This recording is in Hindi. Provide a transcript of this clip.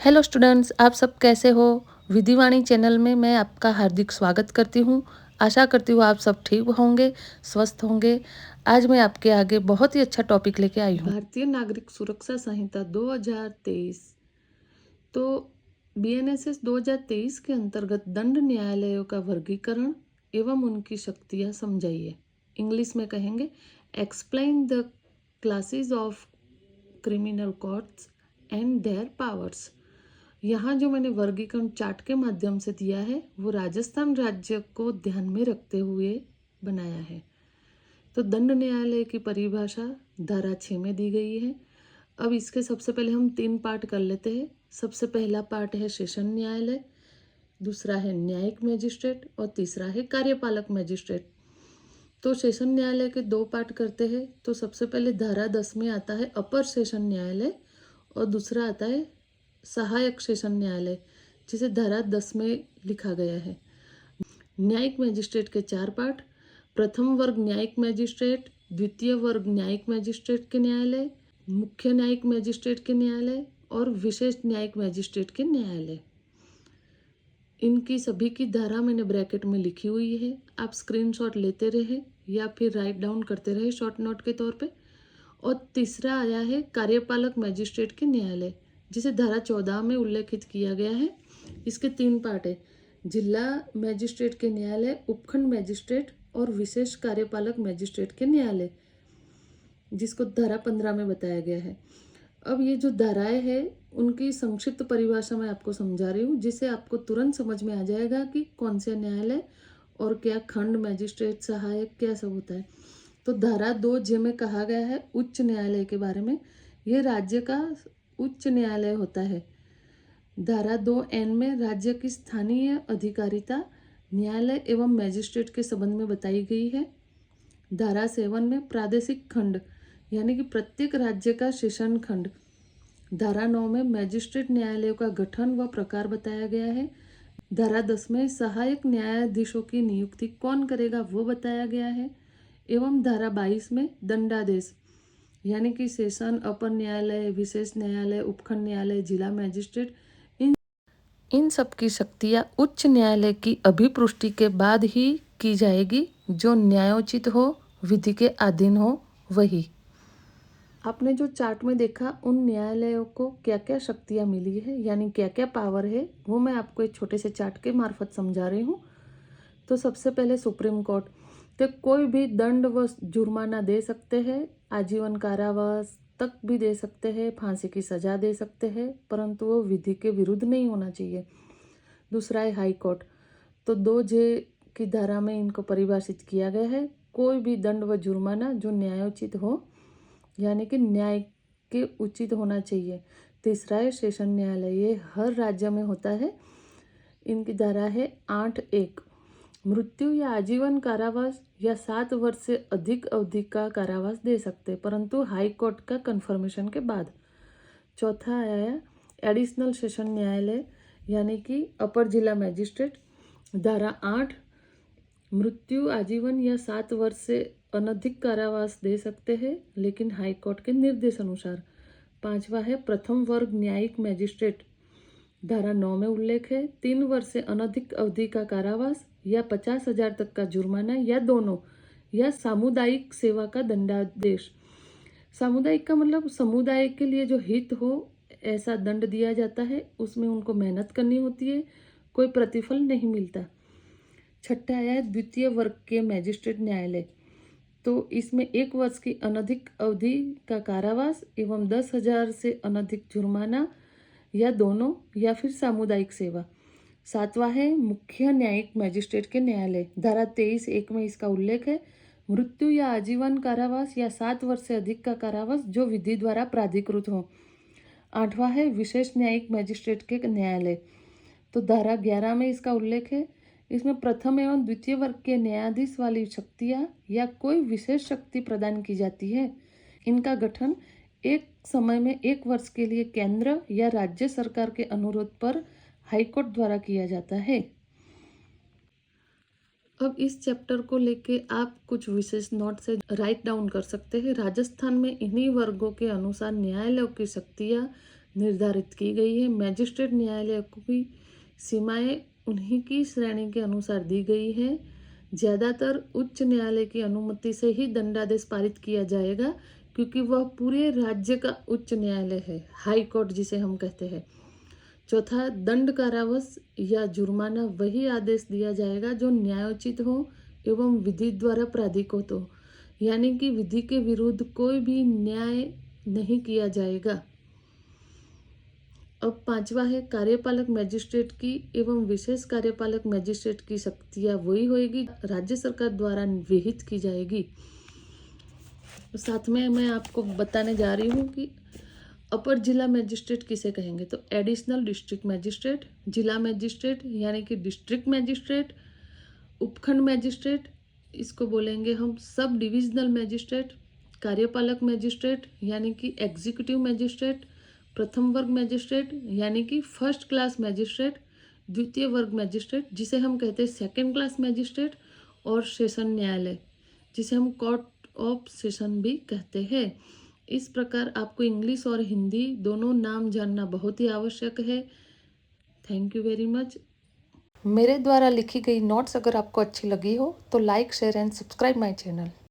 हेलो स्टूडेंट्स, आप सब कैसे हो। विधिवाणी चैनल में मैं आपका हार्दिक स्वागत करती हूँ। आशा करती हूँ आप सब ठीक होंगे, स्वस्थ होंगे। आज मैं आपके आगे बहुत ही अच्छा टॉपिक लेके आई हूँ। भारतीय नागरिक सुरक्षा संहिता 2023। तो बीएनएसएस 2023 के अंतर्गत दंड न्यायालयों का वर्गीकरण एवं उनकी शक्तियाँ समझाइए। इंग्लिश में कहेंगे explain the classes of criminal courts and there powers. यहाँ जो मैंने वर्गीकरण चार्ट के माध्यम से दिया है वो राजस्थान राज्य को ध्यान में रखते हुए बनाया है। तो दंड न्यायालय की परिभाषा धारा 6 में दी गई है। अब इसके सबसे पहले हम 3 पार्ट कर लेते हैं। सबसे पहला पार्ट है सेशन न्यायालय, दूसरा है न्यायिक मैजिस्ट्रेट और तीसरा है कार्यपालक मैजिस्ट्रेट। तो सेशन न्यायालय के 2 पार्ट करते हैं। तो सबसे पहले धारा 10 में आता है अपर सेशन न्यायालय और दूसरा आता है सहायक सेशन न्यायालय, जिसे धारा 10 में लिखा गया है। न्यायिक मैजिस्ट्रेट के 4 पार्ट: प्रथम वर्ग न्यायिक मैजिस्ट्रेट, द्वितीय वर्ग न्यायिक मैजिस्ट्रेट के न्यायालय, मुख्य न्यायिक मैजिस्ट्रेट के न्यायालय और विशेष न्यायिक मैजिस्ट्रेट के न्यायालय। इनकी सभी की धारा मैंने ब्रैकेट में लिखी हुई है। आप स्क्रीनशॉट लेते रहे या फिर राइट डाउन करते रहे शॉर्ट नोट के तौर पे। और तीसरा आया है कार्यपालक मैजिस्ट्रेट के न्यायालय, जिसे धारा 14 में उल्लेखित किया गया है। इसके 3 पार्ट है: जिला मैजिस्ट्रेट के न्यायालय, उपखंड मैजिस्ट्रेट और विशेष कार्यपालक मैजिस्ट्रेट के न्यायालय, जिसको धारा 15 में बताया गया है। अब ये जो धाराएं हैं उनकी संक्षिप्त परिभाषा मैं आपको समझा रही हूँ, जिससे आपको तुरंत समझ में आ जाएगा कि कौन से न्यायालय और क्या खंड मैजिस्ट्रेट, सहायक, क्या सब होता है। तो धारा 2 में कहा गया है उच्च न्यायालय के बारे में। यह राज्य का उच्च न्यायालय होता है। धारा 2 में राज्य की स्थानीय अधिकारिता न्यायालय एवं मैजिस्ट्रेट के संबंध में बताई गई है। धारा 7 में प्रादेशिक खंड यानी कि प्रत्येक राज्य का सेशन खंड। धारा 9 में मैजिस्ट्रेट न्यायालयों का गठन व प्रकार बताया गया है। धारा 10 में सहायक न्यायाधीशों की नियुक्ति कौन करेगा वो बताया गया है। एवं धारा 22 में दंडादेश यानी कि सेशन, अपर न्यायालय, विशेष न्यायालय, उपखंड न्यायालय, जिला मैजिस्ट्रेट, इन सब की शक्तियाँ उच्च न्यायालय की अभिपुष्टि के बाद ही की जाएगी। जो न्यायोचित हो, विधि के अधीन हो, वही। आपने जो चार्ट में देखा उन न्यायालयों को क्या क्या शक्तियाँ मिली है यानी क्या क्या पावर है, वो मैं आपको एक छोटे से चार्ट के मार्फत समझा रही हूँ। तो सबसे पहले सुप्रीम कोर्ट, तो कोई भी दंड व जुर्माना दे सकते हैं, आजीवन कारावास तक भी दे सकते हैं, फांसी की सजा दे सकते हैं, परंतु वो विधि के विरुद्ध नहीं होना चाहिए। दूसरा है हाई कोर्ट, तो 2J की धारा में इनको परिभाषित किया गया है। कोई भी दंड व जुर्माना जो न्यायोचित हो यानी कि न्याय के उचित होना चाहिए। तीसरा है सेशन न्यायालय, ये हर राज्य में होता है। इनकी धारा है 8(1), मृत्यु या आजीवन कारावास या 7 वर्ष से अधिक अवधि का कारावास दे सकते, परंतु हाई कोर्ट का कन्फर्मेशन के बाद। चौथा आया एडिशनल सेशन न्यायालय यानी कि अपर जिला मैजिस्ट्रेट। धारा 8, मृत्यु, आजीवन या 7 वर्ष से अनधिक कारावास दे सकते हैं, लेकिन हाई कोर्ट के निर्देश अनुसार। 5वां है प्रथम वर्ग न्यायिक मैजिस्ट्रेट। धारा 9 में उल्लेख है 3 वर्ष से अनधिक अवधि का कारावास या 50,000 तक का जुर्माना या दोनों, या सामुदायिक सेवा का दंडादेश। सामुदायिक का मतलब समुदाय के लिए जो हित हो ऐसा दंड दिया जाता है, उसमें उनको मेहनत करनी होती है, कोई प्रतिफल नहीं मिलता। छठा आया है द्वितीय वर्ग के मैजिस्ट्रेट न्यायालय, तो इसमें 1 वर्ष की अनधिक अवधि का कारावास एवं 10,000 से अनधिक जुर्माना या दोनों, या फिर सामुदायिक सेवा। 7वां है मुख्य न्यायिक मैजिस्ट्रेट के न्यायालय। धारा 23(1) में इसका उल्लेख है मृत्यु या आजीवन कारावास या 7 वर्ष से अधिक का कारावास जो विधि द्वारा प्राधिकृत हो। 8वां है विशेष न्यायिक मैजिस्ट्रेट के न्यायालय, तो धारा 11 में इसका उल्लेख है। इसमें प्रथम एवं द्वितीय वर्ग के न्यायाधीश वाली शक्तियाँ या कोई विशेष शक्ति प्रदान की जाती है। इनका गठन एक समय में 1 वर्ष के लिए केंद्र या राज्य सरकार के अनुरोध पर हाईकोर्ट द्वारा किया जाता है। अब इस चैप्टर को लेके आप कुछ विशेष नोट से राइट डाउन कर सकते हैं। राजस्थान में इन्हीं वर्गों के अनुसार न्यायालयों की शक्तियाँ निर्धारित की गई है। मैजिस्ट्रेट न्यायालय की सीमाएं उन्हीं की श्रेणी के अनुसार दी गई है। ज़्यादातर उच्च न्यायालय की अनुमति से ही दंडादेश पारित किया जाएगा, क्योंकि वह पूरे राज्य का उच्च न्यायालय है, हाई कोर्ट जिसे हम कहते हैं। चौथा, दंड कारावास या जुर्माना वही आदेश दिया जाएगा जो न्यायोचित हो एवं विधि द्वारा प्राधिकृत हो, यानी कि विधि के विरुद्ध कोई भी न्याय नहीं किया जाएगा। अब पांचवा है, कार्यपालक मैजिस्ट्रेट की एवं विशेष कार्यपालक मैजिस्ट्रेट की शक्तियां वही होगी राज्य सरकार द्वारा विहित की जाएगी। साथ में मैं आपको बताने जा रही हूँ कि अपर जिला मैजिस्ट्रेट किसे कहेंगे, तो एडिशनल डिस्ट्रिक्ट मैजिस्ट्रेट, जिला मैजिस्ट्रेट यानी कि डिस्ट्रिक्ट मैजिस्ट्रेट, उपखंड मैजिस्ट्रेट इसको बोलेंगे हम सब डिविजनल मैजिस्ट्रेट, कार्यपालक मैजिस्ट्रेट यानी कि एग्जीक्यूटिव मैजिस्ट्रेट, प्रथम वर्ग मैजिस्ट्रेट यानी कि फर्स्ट क्लास मैजिस्ट्रेट, द्वितीय वर्ग मैजिस्ट्रेट जिसे हम कहते हैं सेकेंड क्लास मैजिस्ट्रेट, और सेशन न्यायालय जिसे हम कोर्ट ऑफ सेशन भी कहते हैं। इस प्रकार आपको इंग्लिश और हिंदी दोनों नाम जानना बहुत ही आवश्यक है। Thank you very much. मेरे द्वारा लिखी गई नोट्स अगर आपको अच्छी लगी हो तो like, share and subscribe my channel.